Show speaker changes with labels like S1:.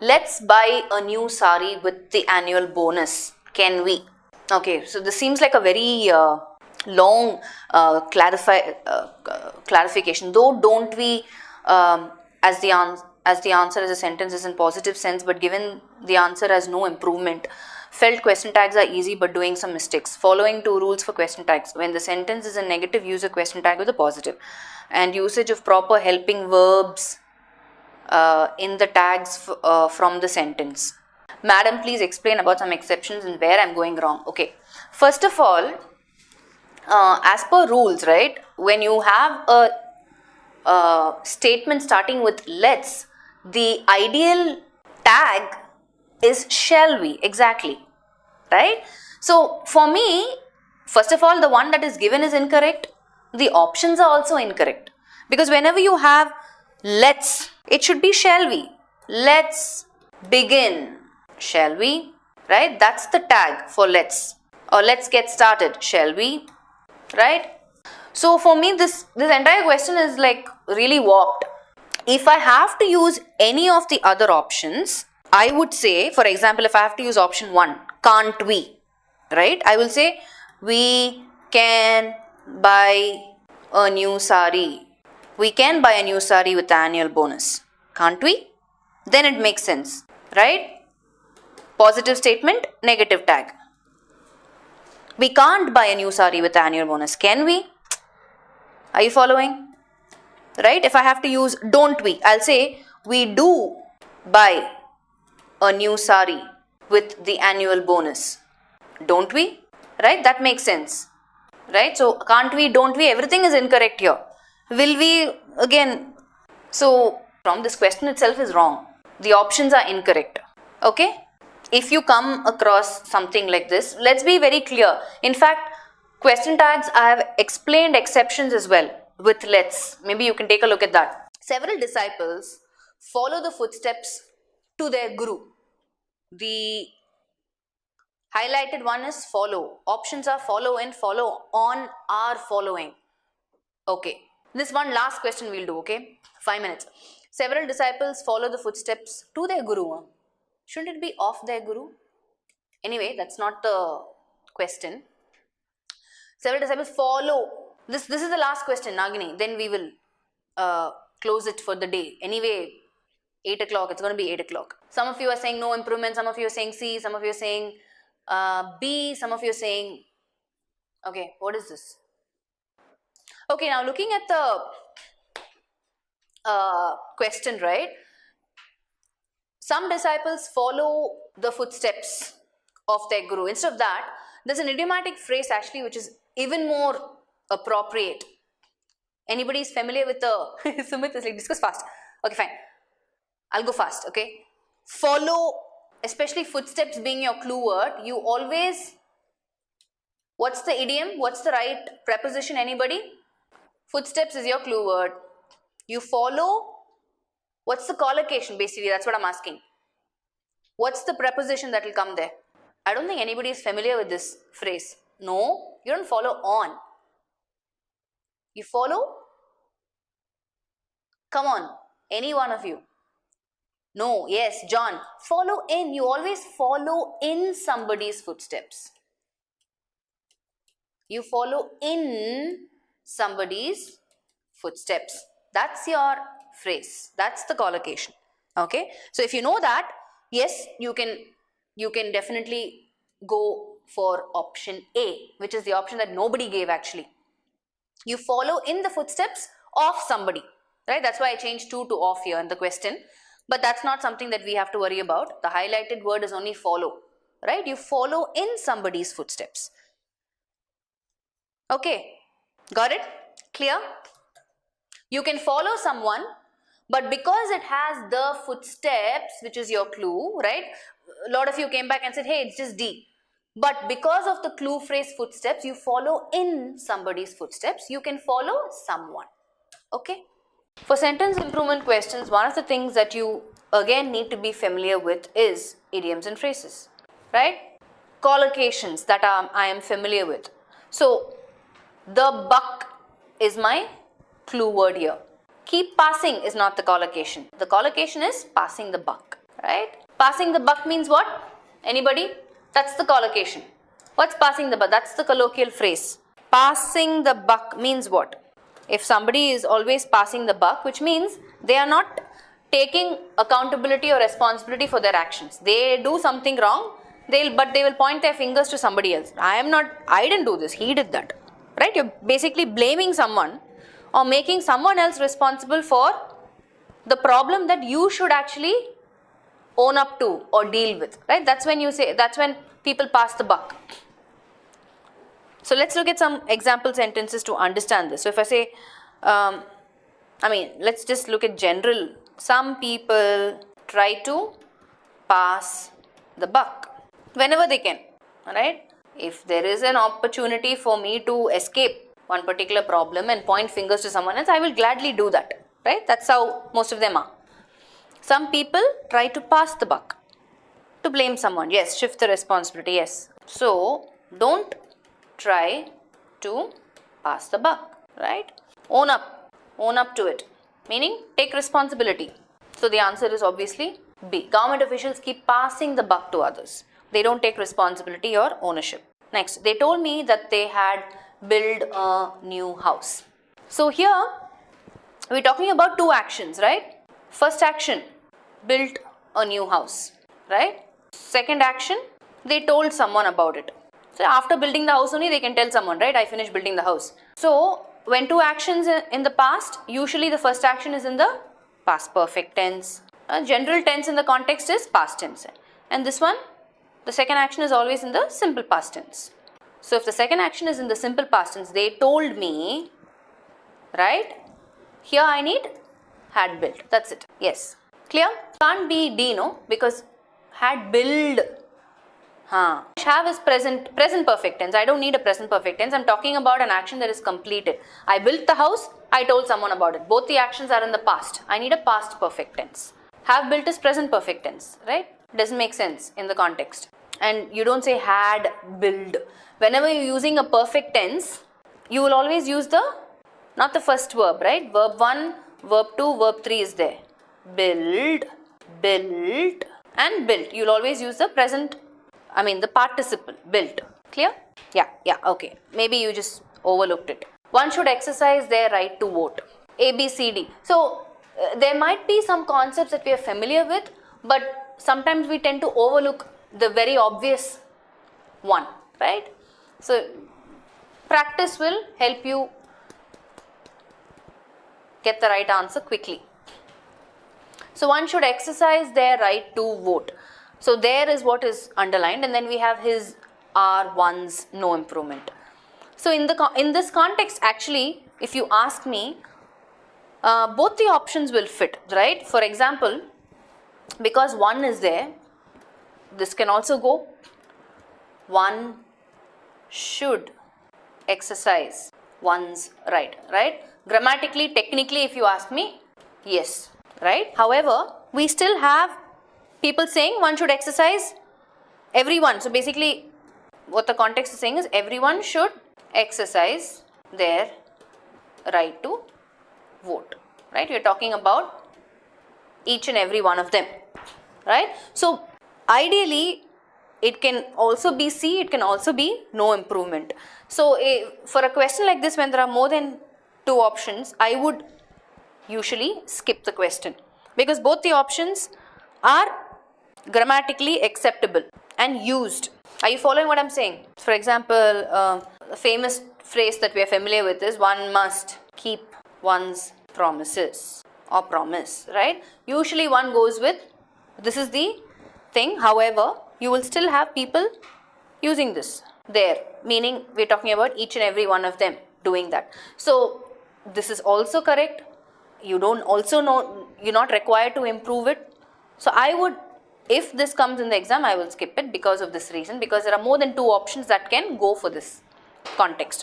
S1: Let's buy a new sari with the annual bonus. Can we? Okay, so this seems like a very long clarification. Though don't we, as the answer as a sentence is in positive sense, but given the answer has no improvement. Felt question tags are easy but doing some mistakes. Following 2 rules for question tags. When the sentence is a negative, use a question tag with a positive. And usage of proper helping verbs in the tags from the sentence. Madam, please explain about some exceptions and where I'm going wrong. Okay. First of all, as per rules, right, when you have a statement starting with let's, the ideal tag is shall we, exactly, right? So for me, first of all, the one that is given is incorrect. The options are also incorrect, because whenever you have let's, it should be shall we. Let's begin, shall we, right? That's the tag for let's, or let's get started, shall we, right? So for me, this entire question is like really warped. If I have to use any of the other options, I would say, for example, if I have to use option 1, can't we, right? I will say, we can buy a new sari. We can buy a new sari with the annual bonus. Can't we? Then it makes sense, right? Positive statement, negative tag. We can't buy a new sari with the annual bonus. Can we? Are you following? Right? If I have to use don't we, I'll say, we do buy a new sari with the annual bonus. Don't we? Right? That makes sense. Right? So, can't we, don't we, everything is incorrect here. Will we, again, so from this question itself is wrong. The options are incorrect. Okay? If you come across something like this, let's be very clear. In fact, question tags, I have explained exceptions as well with let's. Maybe you can take a look at that. Several disciples follow the footsteps to their guru. The highlighted one is follow. Options are follow in, follow on, are following. Okay. This one last question we'll do, okay? 5 minutes. Several disciples follow the footsteps to their guru. Shouldn't it be of their guru? Anyway, that's not the question. Several disciples follow. This is the last question, Nagini. Then we will close it for the day. Anyway, 8 o'clock. It's going to be 8 o'clock. Some of you are saying no improvement. Some of you are saying C. Some of you are saying B. Some of you are saying... Okay, what is this? Okay, now looking at the question, right? Some disciples follow the footsteps of their guru. Instead of that, there's an idiomatic phrase actually which is even more appropriate. Anybody is familiar with the... Sumit is like, discuss fast. Okay, fine. I'll go fast, okay? Follow, especially footsteps being your clue word, you always... What's the idiom? What's the right preposition, anybody? Footsteps is your clue word. You follow... What's the collocation basically? That's what I'm asking. What's the preposition that will come there? I don't think anybody is familiar with this phrase. No, you don't follow on. You follow? Come on, any one of you. No, yes, John. Follow in. You always follow in somebody's footsteps. You follow in somebody's footsteps. That's your phrase. That's the collocation. Okay. So if you know that, yes, you can definitely go for option A, which is the option that nobody gave actually. You follow in the footsteps of somebody, right? That's why I changed to off here in the question. But that's not something that we have to worry about. The highlighted word is only follow, right? You follow in somebody's footsteps. Okay. Got it? Clear? You can follow someone, but because it has the footsteps, which is your clue, right? A lot of you came back and said, hey, it's just D. But because of the clue phrase footsteps, you follow in somebody's footsteps. You can follow someone. Okay? For sentence improvement questions, one of the things that you again need to be familiar with is idioms and phrases, right? Collocations that I am familiar with. So, the buck is my clue word here. Keep passing is not the collocation. The collocation is passing the buck, right? Passing the buck means what? Anybody? That's the collocation. What's passing the buck? That's the colloquial phrase. Passing the buck means what? If somebody is always passing the buck, which means they are not taking accountability or responsibility for their actions. They do something wrong, but they will point their fingers to somebody else. I didn't do this, he did that. Right? You're basically blaming someone or making someone else responsible for the problem that you should actually own up to or deal with. Right? That's when people pass the buck. So let's look at some example sentences to understand this. So if I say, let's just look at general. Some people try to pass the buck whenever they can. Alright? If there is an opportunity for me to escape one particular problem and point fingers to someone else, I will gladly do that. Right? That's how most of them are. Some people try to pass the buck. To blame someone. Yes. Shift the responsibility. Yes. So, don't try to pass the buck, right? Own up to it, meaning take responsibility. So the answer is obviously B. Government officials keep passing the buck to others. They don't take responsibility or ownership. Next, they told me that they had built a new house. So here we're talking about two actions, right? First action, built a new house, right? Second action, they told someone about it. So after building the house only they can tell someone, right? I finished building the house. So when two actions in the past, usually the first action is in the past perfect tense. General tense in the context is past tense. And this one, the second action is always in the simple past tense. So if the second action is in the simple past tense, they told me, right? Here I need had built. That's it. Yes. Clear? Can't be D, no? Because had build. Have is present perfect tense. I don't need a present perfect tense. I'm talking about an action that is completed. I built the house. I told someone about it. Both the actions are in the past. I need a past perfect tense. Have built is present perfect tense, right? Doesn't make sense in the context. And you don't say had built. Whenever you're using a perfect tense, you will always use not the first verb, right? Verb 1, verb 2, verb 3 is there. Build, and built. You'll always use the the participle, built. Clear? Yeah, okay. Maybe you just overlooked it. One should exercise their right to vote. A, B, C, D. So, there might be some concepts that we are familiar with, but sometimes we tend to overlook the very obvious one, right? So, practice will help you get the right answer quickly. So, one should exercise their right to vote. So, there is what is underlined, and then we have his, our, one's, no improvement. So, in this context, actually, if you ask me, both the options will fit, right? For example, because one is there, this can also go. One should exercise one's right? Grammatically, technically, if you ask me, yes, right? However, we still have people saying one should exercise everyone. So basically, what the context is saying is everyone should exercise their right to vote, right? You're talking about each and every one of them, right? So ideally, it can also be C, it can also be no improvement. So for a question like this, when there are more than two options, I would usually skip the question because both the options are grammatically acceptable and used. Are you following what I'm saying? For example, a famous phrase that we are familiar with is one must keep one's promises or promise, right? Usually one goes with this is the thing. However, you will still have people using this there, meaning we're talking about each and every one of them doing that. So this is also correct. You don't also know, you're not required to improve it. So I would, if this comes in the exam, I will skip it because of this reason, because there are more than two options that can go for this context.